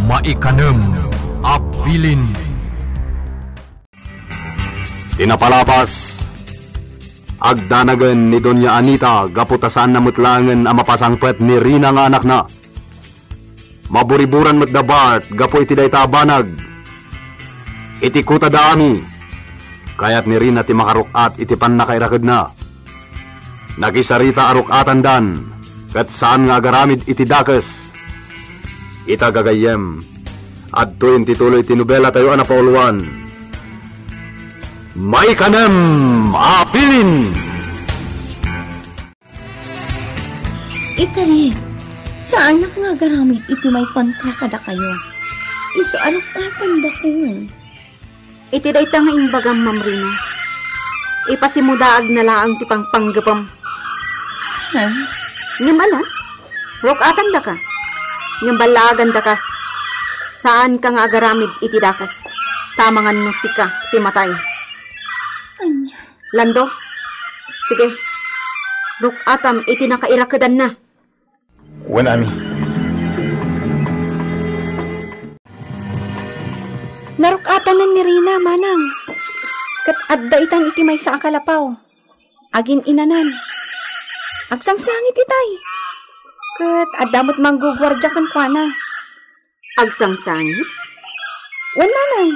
Maikanem Apilin. Tinapalapas agdanagan ni Doña Anita gaputasan na mutlangan ang mapasangpet ni Rina nga anak na. Maburiburan matdabart gapo iti day tabanag. Iti kuta dami. Kayat ni Rina ti makarukat iti pan nakairakad na. Nakisarita arukatan dan. Kat saan nga garamid iti dakes. Ita gagayem. Adto yung tituloy iti nobela tayo na pauluan. Maikanem Apilin. Ikali, saan nga garamid iti may kontra kada kayo? Iso arukatan da ko. Iti dayta nga imbagam, Ma'am Rina. Ipasimudaag na laang ti pangpanggapam. Ha? Ngambala? Rukatan da ka. Ngambalagan da ka. Saan ka nga agaramid iti dakas? Tamangan no sika ti matay. Anya? Lando? Sige. Rukatam iti nakairakadan na. Wen, Ami. Narukatanan ni Rina, manang. Kat adda itang iti may sa akalapaw. Agin inanan. Agsangsangit itay. Kat adamot manggugwardya kan kuana. Agsangsangit? Wan, manang.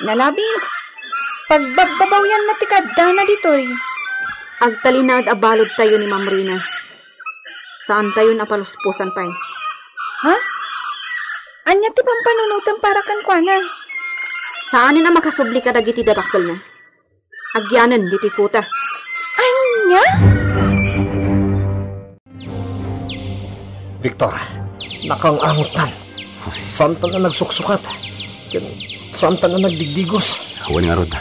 Nalabi. Pagbababaw yan na tikadda na ditoy. Agtalinag abalod tayo ni Ma'am Rina. Saan tayo napaluspusan pa'y? Ha? Anya ti pampanunutan para kan kuana. Saan na makasubli ka dagiti dadakkel na? Agyanan diti kuta. Anya? Victor, nakangangutan. Saan ta na nagsuksukat? Saan ta na nagdigdigos? Awan nga rod.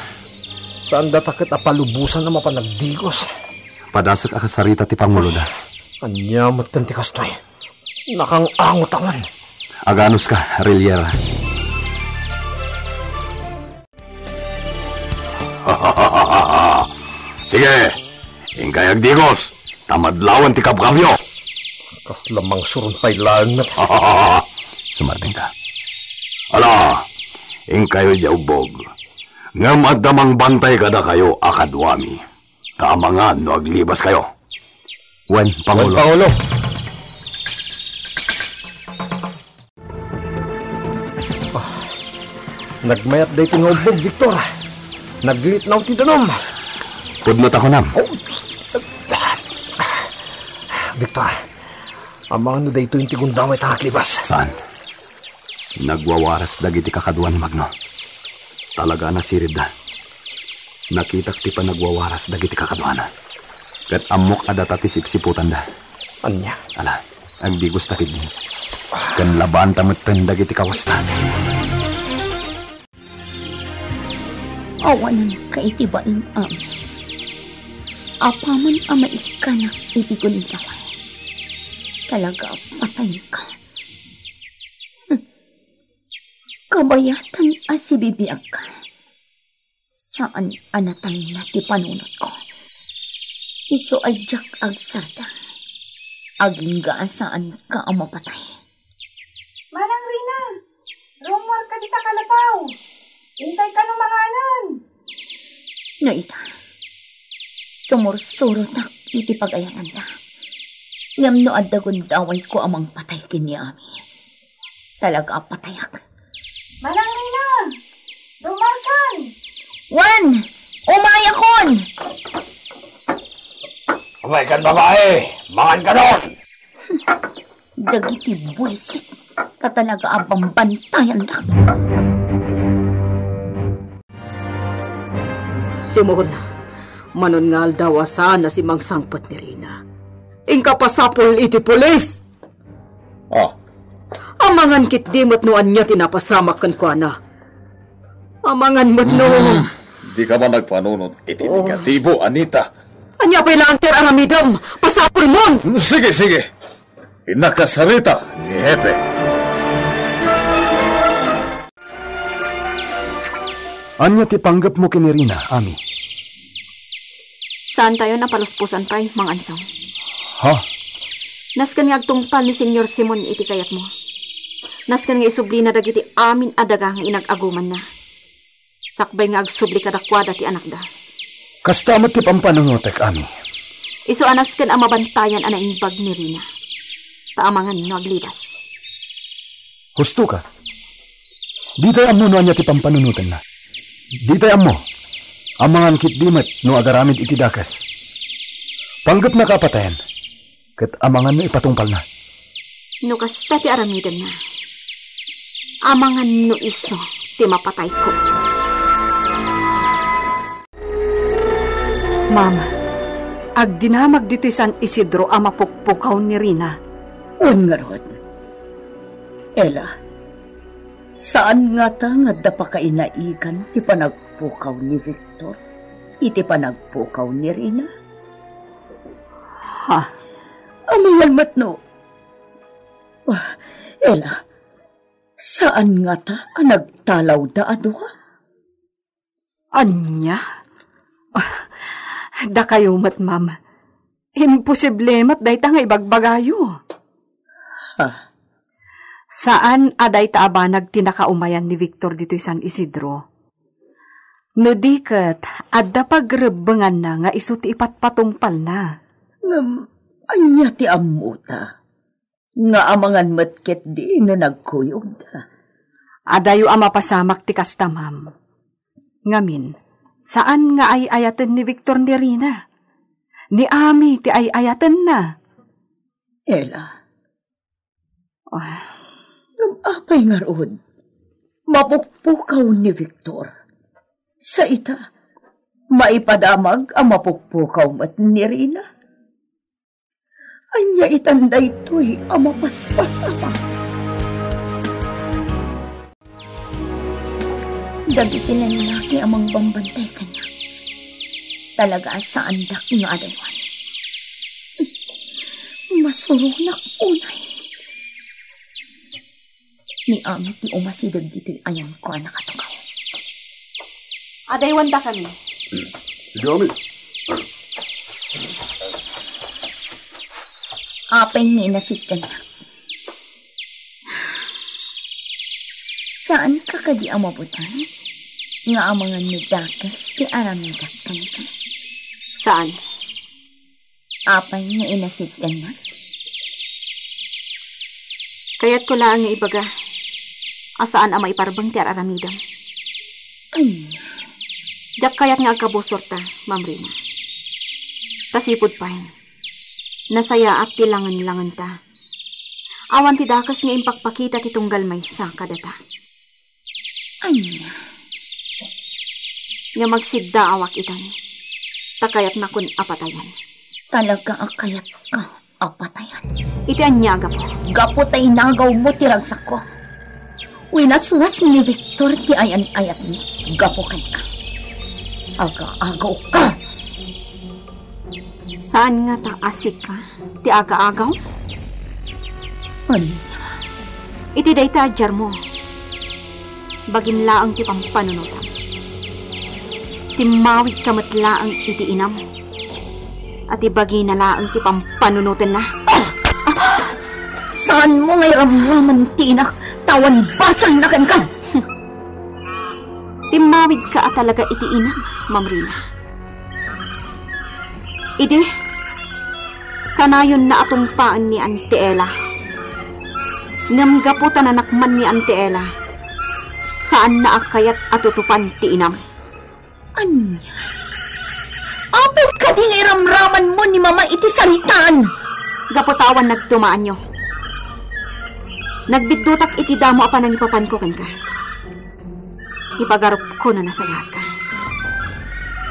Saan datakit apalubusan na mapanagdigos? Padasak akasarita ti Pangulo da. Anyamat kan ti kastoy. Nakangangutangan. Aganos ka, Areliera. Sige, ingkay agdigos. Tamadlawan ti kabkamyo. Kas lamang surun pa'y langat. Sumarting ka. Ala, ingkayo jaugbog. Ngam at damang bantay kada kayo akadwami. Tamangan no aglibas kayo. Wen, Pangulo. Wen, Pangulo. Nagmayat day tinubog, Victor. Naglit na ti danom. Pudnot ako nam. Oh. Victor, amang ano day ito yung tigundaway tangat libas. Saan? Nagwawaras dagiti kakadwa ni Magno. Talaga na sirid da. Nakitak ti pa nagwawaras dagiti kakadwa na. Kat amok adata ti sipsiputan da. Anya? Ala, agdigos takid din. Kan laban tamutan dagiti kawasta. Awanan ka itibain amin. Apaman amay ka na itikon itaway. Talaga patayin ka. Kabayatan asibibiyag ka. Saan anatang na ti panunod ko? Iso adyak agsarda. Aging saan ka ang mapatay. Manang Rina, rumor ka dita kalapaw. Hintay ka ng mga anan. Naita, sumursurot na iti pagayatan da. Ngam no adagon daway ko amang patay kini ami. Talaga patayak. Manang Rina, rumor kan. Wan! Umayakon! Umay kan babae! Mangan ka nun! Dagiti buwisit. Katalaga abang bantayan da. Simon, manon nga aldawa sana si Mang Sangpot ni Rina. Ingka pasapol iti pulis. Oh. Amangan kit dimot no anya tinapasamak kan kuana. Amangan mo't no. Di ka ba nagpanunod iti negatibo, Anita? Anya pa'y lanter aramidam. Pasapol mon. Sige, sige. Pinakasarita ni Hepe. Anya ti panggap mo kini Rina, Ami? Saan tayo napaluspusan pa'y, Mang Ansong? Ha? Naskan nga agtungpal ni Senyor Simon iti kayat mo. Naskan nga isubli na dagiti amin adaga nga inag-aguman na. Sakbay nga agsubli kadakwada ti anak da. Kastamat ti pampanungotek, Ami. Iso anaskan ang mabantayan ana inbag ni Rina. Taamangan no aglibas. Husto ka. Di tayo amuno niya ti pampanunutan na. Di tayo amo. Amangan kit dimat no agaramid iti dakas. Panggap na kapatayan. Kat amangan no ipatungpal na. No kasta ti aramidan na. Amangan no iso ti mapatay ko. Mama, agdinamag dito San Isidro ang mapukpukaw ni Rina. Ungarod. Ela, saan nga ta nga dapa kainaigan ti panagpukaw ni Victor? Iti panagpukaw ni Rina? Ha? Amangan matno. Ela, saan nga ta ang nagtalaw da aduha? Anya? Da kayo mat, ma'am. Imposible mat day ta nga ibagbagayo. Ha? Saan aday ta aba nagtinakaumayan ni Victor dito San Isidro? No diket, adda pagrebengan na nga iso ti ipatpatungpal na. Anya ti amuta. Nga amangan matket di na nagkuyog da. Adayo ang mapasamak ti kasta, ma'am. Ngamin, saan nga ay ayatan ni Victor ni Rina? Ni Ami ti ay ayatan na. Ela. Oh. Apay nga roon. Mapukpukaw ni Victor. Sa ita, maipadamag ang mapukpukaw mat ni Rina. Anya itanday to'y ang mapaspas ama. Dagiti na nilaki amang bambantay kanya. Talaga sa andak nga adaywan. Masurunak unay. Ni Ami ti umasidag dito'y ayan ko ang nakatukaw. Adaywan da kami. Sige, Ami. Apay ni nasit ka na. Saan ka kadi ang mabutan? Nga ang mga nudakas ti aramidak ka na. Saan? Apay nga inasit ka na? Kaya't ko lang nga ibaga. Asaan ang maiparbang ti aramidam? Ano? Diyak kaya't nga agkabusor ta, Ma'am Rina. Tasipod pa yun. Nasaya at tilangan-langan ta. Awan ti dakas nga impakpakita ti tunggal may sa kadata. Ano? Nga magsidda awak itan. Takayat na kun apatayan. Talaga akayat ka apatayan. Iti anyaga po. Gapo tay nagaw mo tiragsak ko. Winaswas ni Victor ti ayan-ayat ni. Gapo ka. Aga-agaw ka. Saan nga ta asik ka? Ti aga-agaw? Ano? Iti dayta adjar mo. Bagim laang ti pampanunutan. Timawid ka matlaang iti inam. At ibagi na laang ti pampanunutan na. Saan mo ngay ramraman tinak? Tawan basang nakan ka! Timawid ka at talaga iti inam, Ma'am Rina. Idi, kanayon na atumpaan ni Auntie Ella. Ngamgaputan na nakman ni Auntie Ella. Saan na akayat atutupan ti inam? Anya? Apay ka di ngay ramraman mo ni Mama iti salitaan! Gaputawan nagtumaan nyo. Nagbiddutak iti damo apa nang ipapan ko kan ka. Ipagarup ko na nasayat ka.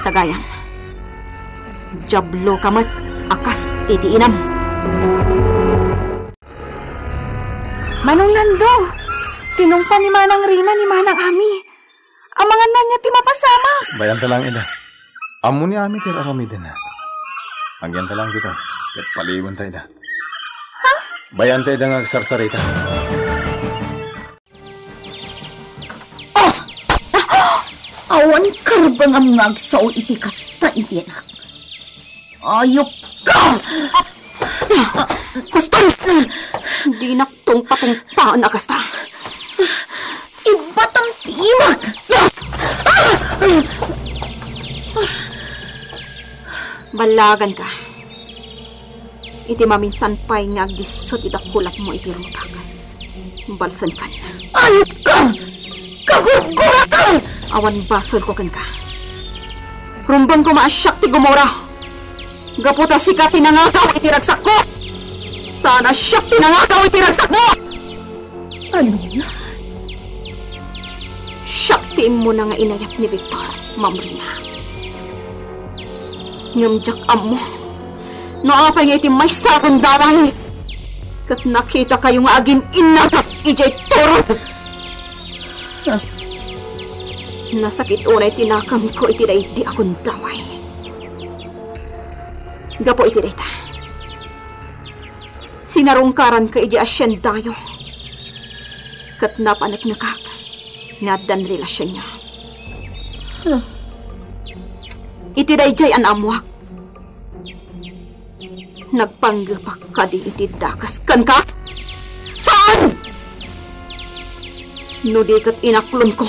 Tagayam. Jablo kamat akas iti inam. Manong Lando, tinungpa ni Manang Rina ni Manang Ami. Amangan na niya ti mapasama. Bayan talang ida. Amo ni Ami ti aramiden na. Agyan talang kita. Ket paliwan tayo da. Ha? Bayan tayo da nga agsarsarita. Awan karbang ang ngagsaw iti kasta iti anak. Ayop ka! Kuston! Di naktong patungpaan na kasta. Ibatang timag! Balagan ka. Iti maminsan pa'y nga gisot itakulap mo iti rutak. Balsan kan. Ayot ka! Kagurgura ka! Awan basol ko kan ka. Rumbang ko maasyak ti Gomora. Gaputa sikat tinangakaw iti ragsak ko. Sana siyak tinangakaw iti ragsak mo! Ano yan? Siyak mo na nga inayat ni Victor, Ma'am Rina. Ngamjak amo. Naapay nga iti may sakong daway. Kat nakita kayo nga agin inatak ijay toro. Nasakit unay tinakam ko iti day di akong daway. Gapo iti day ta. Sinarungkaran ka iti asyendayo. Kat napanak nakak nga dan relasyon niya. Iti day jay an amwak. Nagpanggapak ka di iti dakas kan ka? Saan? No di kat inaklon ko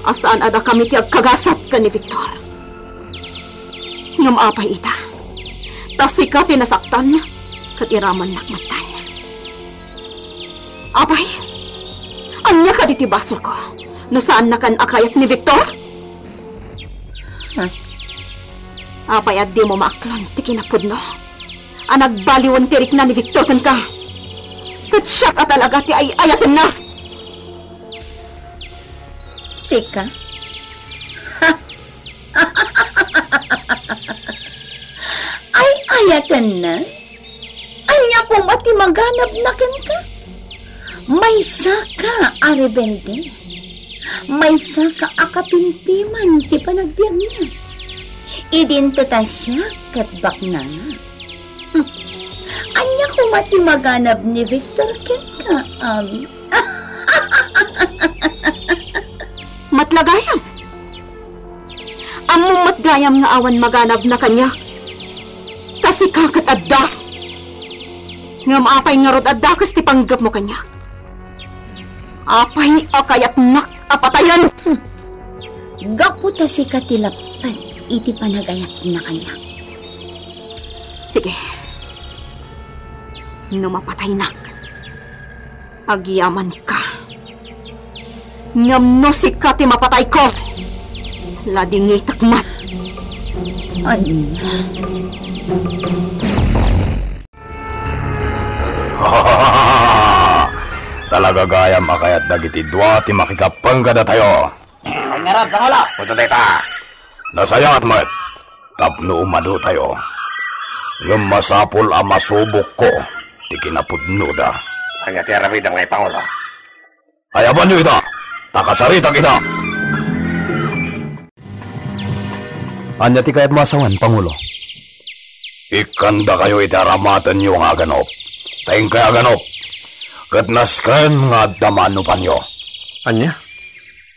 asaan ada kami ti agkagasat ka ni Victor. Ngam apay ita. Tasi ka tinasaktan kat iraman nakmatan. Apay? Anya ka di ti basol ko? No saan na kan akayat ni Victor? Apay at di mo maaklon ti kinapod no? Nagbaliwan tirik na ni Victor kan ka. Kat siya ka talaga ti ay ayatin na. Sika? Ay ayatin na? Anya kung mati maganap na kan ka? May saka a rebelde. May saka a kapimpiman ti panagbiag niya. Idinta siya kat bak na nga. Anya ko mati maganap ni Victor Kenka, Matlagayam. Among matgayam nga awan maganap na kanya. Kasi kakat adda. Nga maapay nga rod adda kas ti panggap mo kanya. Apay akayat nak apatayan. Gaputa si katilapan iti panagayat na kanya. Sige. No mapatay na. Agyaman ka. Ngam no si kati mapatay ko. Lading itakmat. Ano? Talaga gaya makayat dagiti dua ti makikapang kada tayo. Pangarap lang wala. Punta deta. Nasayat mat. Tapno umado tayo. Ngam masapul ang masubok ko. Ti kinapudno da. Hanya ti aramid ang ngay Pangulo. Ayaban nyo ita. Takasarita kita. Anya ti kayat masawan, Pangulo. Ikanda kayo itaramatan nyo nga ganop. Taing kaya ganop. Katnaskan nga damanupan nyo. Anya?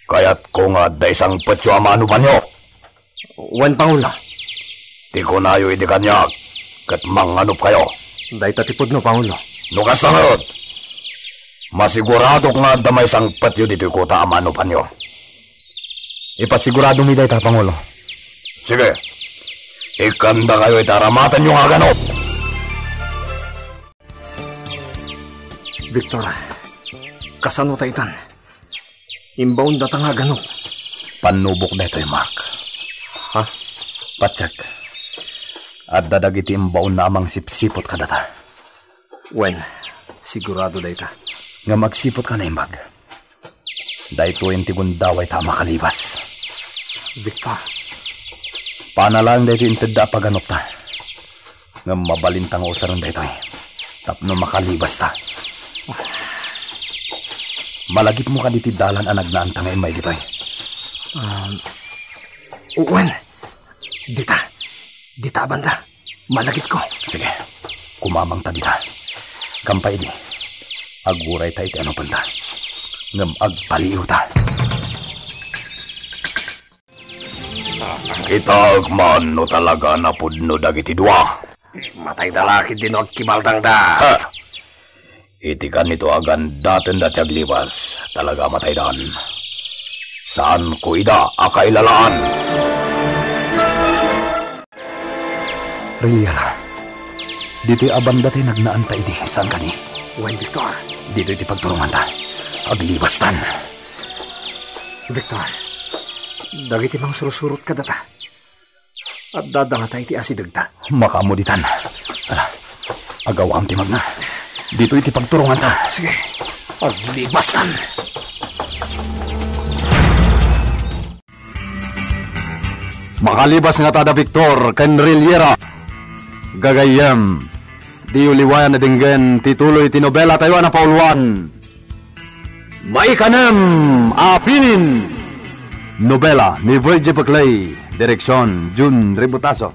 Kaya't ko nga da isang petyo amanupan nyo. Wan, Pangulo. Ti ko na iti kanyak. Kat manganup kayo. Day tatipod no, Pangulo. Nukas na ngayon. Masigurado ko nga damay isang petyo dito ko ta amanupan nyo. Ipasigurado mi day ta, Pangulo. Sige. Ikanda kayo itaramatan nyo nga ganop. Victor, kasano taitan? Inbound data nga ganop. Panubok na ito Mark. Ha? Patsak. At dadagiti imbaon na amang sipsipot ka data. Wen, sigurado data. Nga magsipot ka na imbag. Dahito yung tigundaway ta makalibas. Victor. Panalang dahito yung tida paganop ta. Nga mabalintang usaron dahito eh. Tapno makalibas ta. Malagip mo ka diti dalan ang nagnaantang imay dito eh. Wen, dita banda. Malagip ko. Sige, kumamang ta dita. Kampay di. Aguray ta iti ano panda. Ngam agpaliw ta. Kitag man no talaga napudno dagiti dua. Matay dalaki din og kibaldang da. Ha! Itikan nito agan daten datyag liwas. Talaga matay daan. Saan ko ida akailalaan? Riliara, dito'y aban dati nagnaanta idi. Saan ka ni? Wen Victor. Dito'y ti pagturungan ta. Agliwas tan. Victor. Dagiti mang surusurot ka data. At dadangatay ti asidagta. Makamuditan. Ala, agawam ti magna. Dito'y ti pagturungan ta. Sige. Agliwas tan. Makalibas nga tada Victor ken Riliera. Gagayem. Di uliwayan na dinggen tituloy ti nobela tayo na pauluan. Maikanem Apinin. Nobela ni Virgil Paclay. Direksyon Jun Ributaso.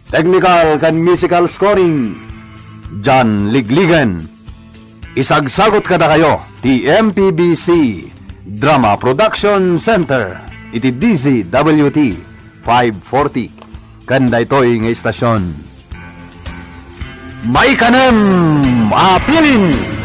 Technical ken musical scoring John Ligligan. Isagsagot kada kayo ti MPBC Drama Production Center iti DZWT 540 kanda ito'y nga istasyon. Maikanem Apinin.